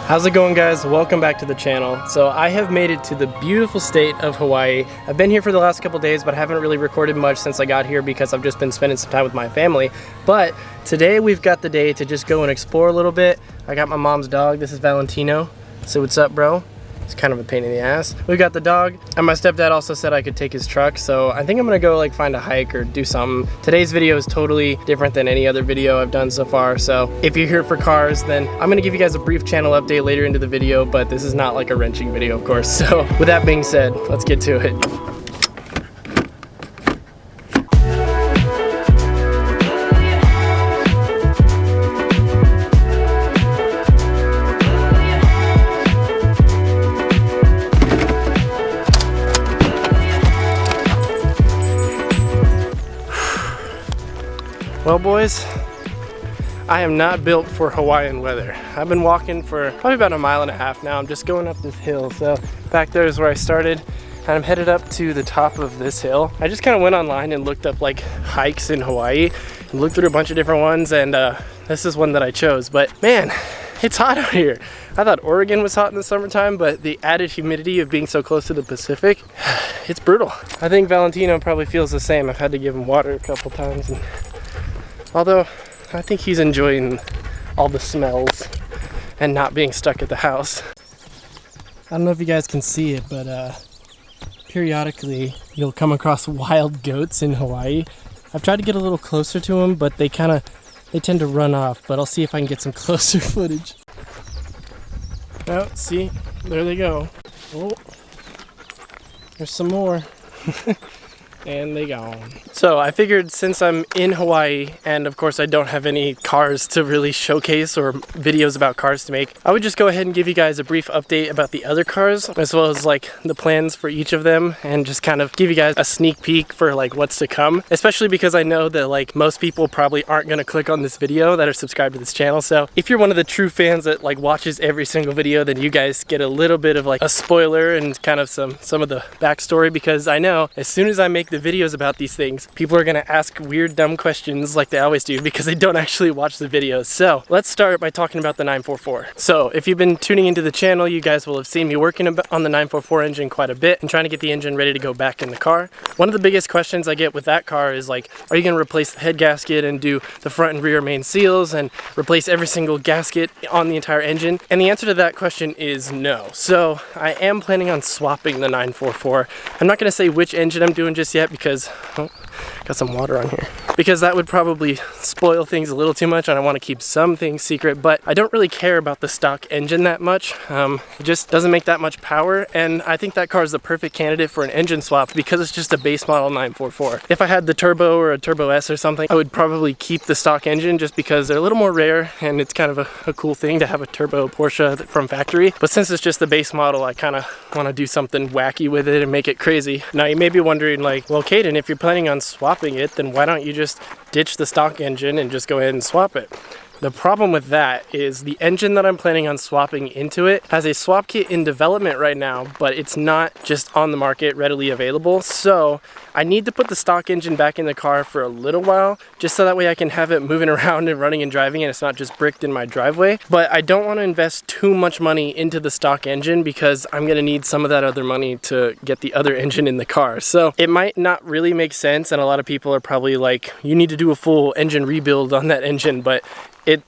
How's it going, guys? Welcome back to the channel. So I have made it to the beautiful state of Hawaii. I've been here for the last couple days, but I haven't really recorded much since I got here because I've just been spending some time with my family. But today we've got the day to just go and explore a little bit. I got my mom's dog. This is Valentino. So what's up, bro? It's kind of a pain in the ass. We got the dog, and my stepdad also said I could take his truck, so I think I'm gonna go like find a hike or do something. Today's video is totally different than any other video I've done so far, so if you're here for cars, then I'm gonna give you guys a brief channel update later into the video, but this is not like a wrenching video, of course. So with that being said, let's get to it. Well, boys, I am not built for Hawaiian weather. I've been walking for probably about a mile and a half now. I'm just going up this hill. So back there is where I started, and I'm headed up to the top of this hill. I just kind of went online and looked up like hikes in Hawaii and looked through a bunch of different ones, and this is one that I chose. But man, it's hot out here. I thought Oregon was hot in the summertime, but the added humidity of being so close to the Pacific, it's brutal. I think Valentino probably feels the same. I've had to give him water a couple times, and although I think he's enjoying all the smells and not being stuck at the house. I don't know if you guys can see it, but periodically you'll come across wild goats in Hawaii. I've tried to get a little closer to them, but they tend to run off, but I'll see if I can get some closer footage. Oh, see, there they go. Oh, there's some more. And they gone. So I figured since I'm in Hawaii, and of course I don't have any cars to really showcase or videos about cars to make, I would just go ahead and give you guys a brief update about the other cars, as well as like the plans for each of them, and just kind of give you guys a sneak peek for like what's to come, especially because I know that like most people probably aren't gonna click on this video that are subscribed to this channel. So if you're one of the true fans that like watches every single video, then you guys get a little bit of like a spoiler and kind of some of the backstory, because I know as soon as I make the videos about these things, people are gonna ask weird dumb questions like they always do because they don't actually watch the videos. So let's start by talking about the 944. So if you've been tuning into the channel, you guys will have seen me working on the 944 engine quite a bit and trying to get the engine ready to go back in the car. One of the biggest questions I get with that car is like, are you gonna replace the head gasket and do the front and rear main seals and replace every single gasket on the entire engine? And the answer to that question is no. So I am planning on swapping the 944. I'm not gonna say which engine I'm doing just yet because got some water on here, because that would probably spoil things a little too much, and I want to keep some things secret. But I don't really care about the stock engine that much. It just doesn't make that much power, and I think that car is the perfect candidate for an engine swap because it's just a base model 944. If I had the turbo or a turbo S or something, I would probably keep the stock engine just because they're a little more rare, and it's kind of a cool thing to have a turbo Porsche from factory. But since it's just the base model, I kind of want to do something wacky with it and make it crazy. Now you may be wondering like, well, Kaidan, if you're planning on swapping it, then why don't you just ditch the stock engine and just go ahead and swap it? The problem with that is the engine that I'm planning on swapping into it has a swap kit in development right now, but it's not just on the market readily available. So I need to put the stock engine back in the car for a little while, just so that way I can have it moving around and running and driving, and it's not just bricked in my driveway. But I don't want to invest too much money into the stock engine because I'm going to need some of that other money to get the other engine in the car. So it might not really make sense, and a lot of people are probably like, you need to do a full engine rebuild on that engine, but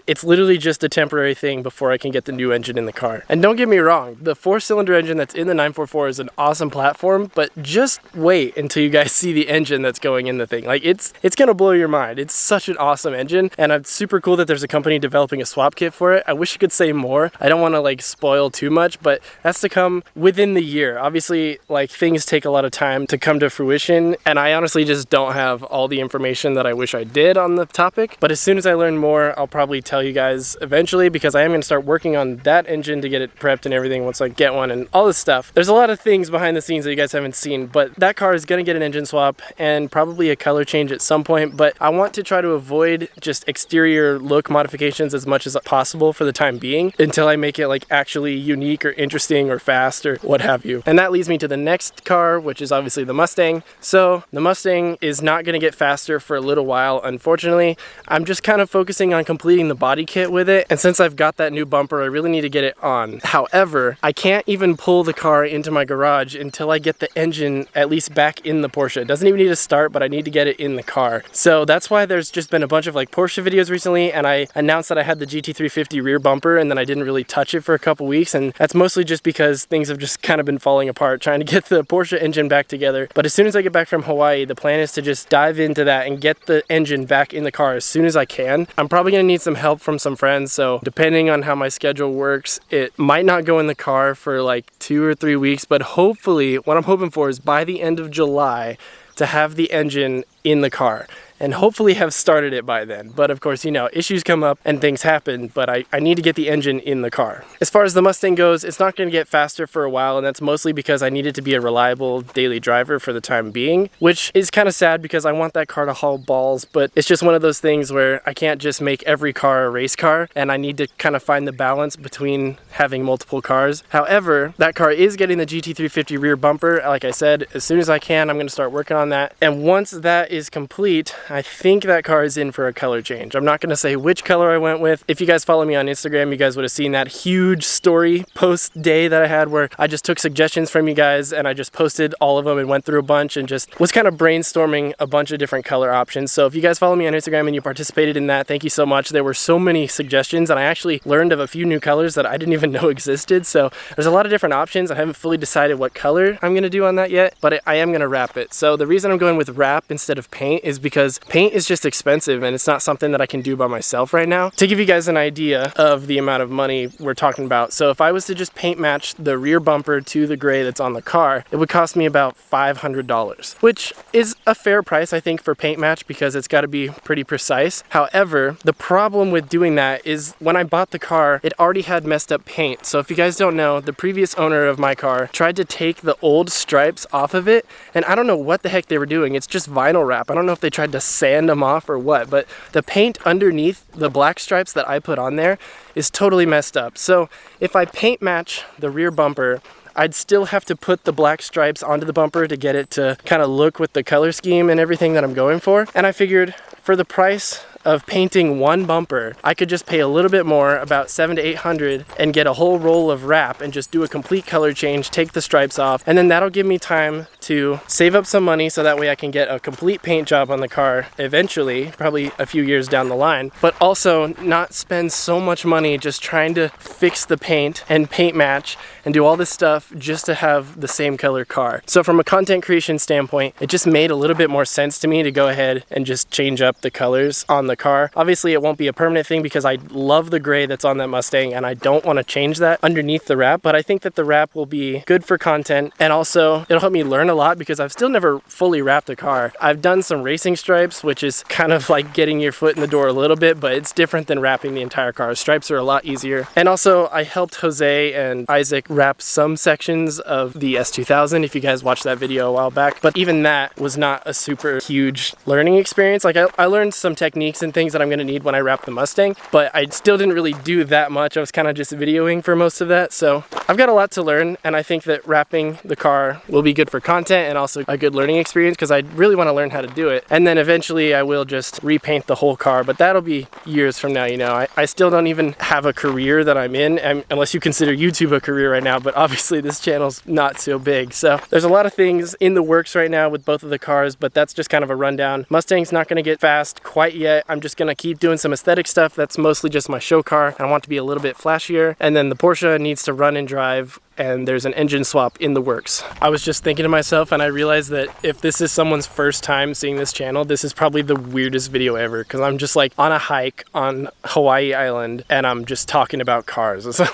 it's literally just a temporary thing before I can get the new engine in the car. And don't get me wrong, the 4-cylinder engine that's in the 944 is an awesome platform, but just wait until you guys see the engine that's going in the thing. Like it's gonna blow your mind. It's such an awesome engine, and it's super cool that there's a company developing a swap kit for it. I wish I could say more. I don't want to like spoil too much, but that's to come within the year. Obviously, like things take a lot of time to come to fruition, and I honestly just don't have all the information that I wish I did on the topic. But as soon as I learn more, I'll probably tell you guys eventually, because I am going to start working on that engine to get it prepped and everything once I get one and all this stuff. There's a lot of things behind the scenes that you guys haven't seen, but that car is going to get an engine swap and probably a color change at some point. But I want to try to avoid just exterior look modifications as much as possible for the time being until I make it like actually unique or interesting or fast or what have you. And that leads me to the next car, which is obviously the Mustang. So the Mustang is not going to get faster for a little while, unfortunately. I'm just kind of focusing on completing completing the body kit with it, and since I've got that new bumper, I really need to get it on. However, I can't even pull the car into my garage until I get the engine at least back in the Porsche. It doesn't even need to start, but I need to get it in the car. So that's why there's just been a bunch of like Porsche videos recently, and I announced that I had the GT350 rear bumper, and then I didn't really touch it for a couple weeks, and that's mostly just because things have just kind of been falling apart trying to get the Porsche engine back together. But as soon as I get back from Hawaii, the plan is to just dive into that and get the engine back in the car as soon as I can. I'm probably gonna need some help from some friends, so depending on how my schedule works, it might not go in the car for like 2 or 3 weeks, but hopefully what I'm hoping for is by the end of July to have the engine in the car, and hopefully have started it by then. But of course, you know, issues come up and things happen, but I need to get the engine in the car. As far as the Mustang goes, it's not gonna get faster for a while, and that's mostly because I need it to be a reliable daily driver for the time being, which is kind of sad because I want that car to haul balls, but it's just one of those things where I can't just make every car a race car, and I need to kind of find the balance between having multiple cars. However, that car is getting the GT350 rear bumper. Like I said, as soon as I can, I'm gonna start working on that. And once that is complete, I think that car is in for a color change. I'm not gonna say which color I went with. If you guys follow me on Instagram, you guys would have seen that huge story post day that I had where I just took suggestions from you guys and I just posted all of them and went through a bunch and just was kind of brainstorming a bunch of different color options. So if you guys follow me on Instagram and you participated in that, thank you so much. There were so many suggestions, and I actually learned of a few new colors that I didn't even know existed. So there's a lot of different options. I haven't fully decided what color I'm gonna do on that yet, but I am gonna wrap it. So the reason I'm going with wrap instead of paint is because paint is just expensive and it's not something that I can do by myself right now. To give you guys an idea of the amount of money we're talking about, so if I was to just paint match the rear bumper to the gray that's on the car, it would cost me about $500, which is a fair price, I think, for paint match because it's got to be pretty precise. However, the problem with doing that is when I bought the car, it already had messed up paint. So if you guys don't know, the previous owner of my car tried to take the old stripes off of it, and I don't know what the heck they were doing. It's just vinyl wrap. I don't know if they tried to sand them off or what, but the paint underneath the black stripes that I put on there is totally messed up. So if I paint match the rear bumper, I'd still have to put the black stripes onto the bumper to get it to kind of look with the color scheme and everything that I'm going for. And I figured for the price of painting one bumper, I could just pay a little bit more, about $700 to $800, and get a whole roll of wrap and just do a complete color change, take the stripes off, and then that'll give me time to save up some money so that way I can get a complete paint job on the car eventually, probably a few years down the line, but also not spend so much money just trying to fix the paint and paint match and do all this stuff just to have the same color car. So from a content creation standpoint, it just made a little bit more sense to me to go ahead and just change up the colors on the car. Obviously it won't be a permanent thing because I love the gray that's on that Mustang and I don't want to change that underneath the wrap, but I think that the wrap will be good for content, and also it'll help me learn a lot because I've still never fully wrapped a car. I've done some racing stripes, which is kind of like getting your foot in the door a little bit, but it's different than wrapping the entire car. Stripes are a lot easier. And also I helped Jose and Isaac wrap some sections of the S2000, if you guys watched that video a while back, but even that was not a super huge learning experience. Like I learned some techniques and things that I'm going to need when I wrap the Mustang, but I still didn't really do that much. I was kind of just videoing for most of that, so I've got a lot to learn, and I think that wrapping the car will be good for content and also a good learning experience because I really want to learn how to do it. And then eventually I will just repaint the whole car, but that'll be years from now. You know, I still don't even have a career that I'm in, unless you consider YouTube a career right now, but obviously this channel's not so big. So there's a lot of things in the works right now with both of the cars, but that's just kind of a rundown. Mustang's not going to get fast quite yet. I'm just going to keep doing some aesthetic stuff. That's mostly just my show car, and I want to be a little bit flashier. And then the Porsche needs to run and drive, and there's an engine swap in the works. I was just thinking to myself, and I realized that if this is someone's first time seeing this channel, this is probably the weirdest video ever, because I'm just like on a hike on Hawaii Island and I'm just talking about cars. So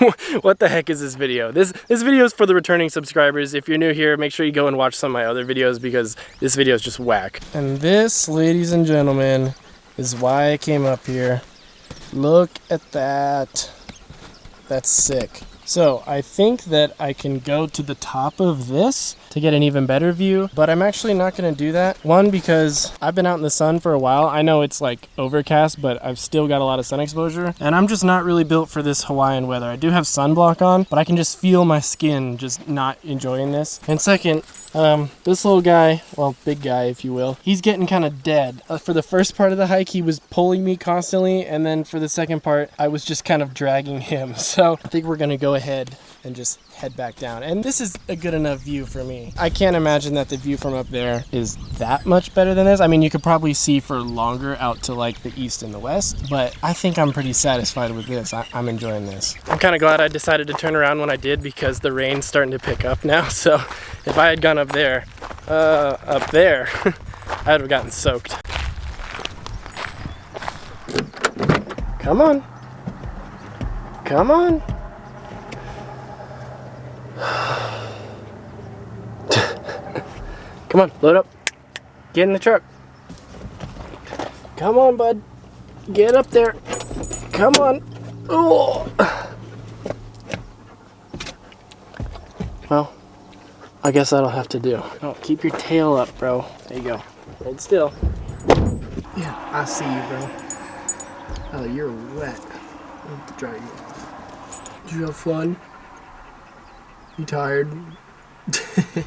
what the heck is this video? This video is for the returning subscribers. If you're new here, make sure you go and watch some of my other videos because this video is just whack. And this, ladies and gentlemen, is why I came up here. Look at that. That's sick. So I think that I can go to the top of this to to get an even better view, but I'm actually not gonna do that. One, because I've been out in the sun for a while. I know it's like overcast, but I've still got a lot of sun exposure, and I'm just not really built for this Hawaiian weather. I do have sunblock on, but I can just feel my skin just not enjoying this. And second, this little guy, well, big guy if you will, he's getting kind of dead. For the first part of the hike, he was pulling me constantly, and then for the second part, I was just kind of dragging him. So I think we're gonna go ahead and just head back down. And this is a good enough view for me. I can't imagine that the view from up there is that much better than this. I mean, you could probably see for longer out to like the east and the west, but I think I'm pretty satisfied with this. I'm enjoying this. I'm kind of glad I decided to turn around when I did, because the rain's starting to pick up now. So if I had gone up there, I would have gotten soaked. Come on. Come on. Come on, load up. Get in the truck. Come on, bud. Get up there. Come on. Oh. Well, I guess that'll have to do. Oh, keep your tail up, bro. There you go. Hold still. Yeah, I see you, bro. Oh, you're wet. I'll have to dry you off. Did you have fun? You tired?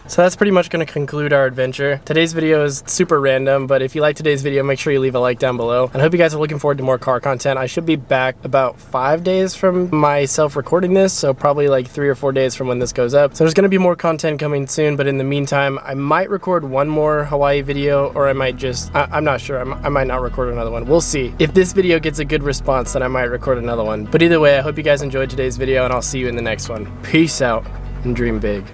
So that's pretty much going to conclude our adventure. Today's video is super random, but if you like today's video, make sure you leave a like down below. And I hope you guys are looking forward to more car content. I should be back about 5 days from myself recording this, so probably like 3 or 4 days from when this goes up. So there's going to be more content coming soon, but in the meantime, I might record one more Hawaii video, or I might just, I'm not sure, I might not record another one. We'll see. If this video gets a good response, then I might record another one. But either way, I hope you guys enjoyed today's video, and I'll see you in the next one. Peace out and dream big.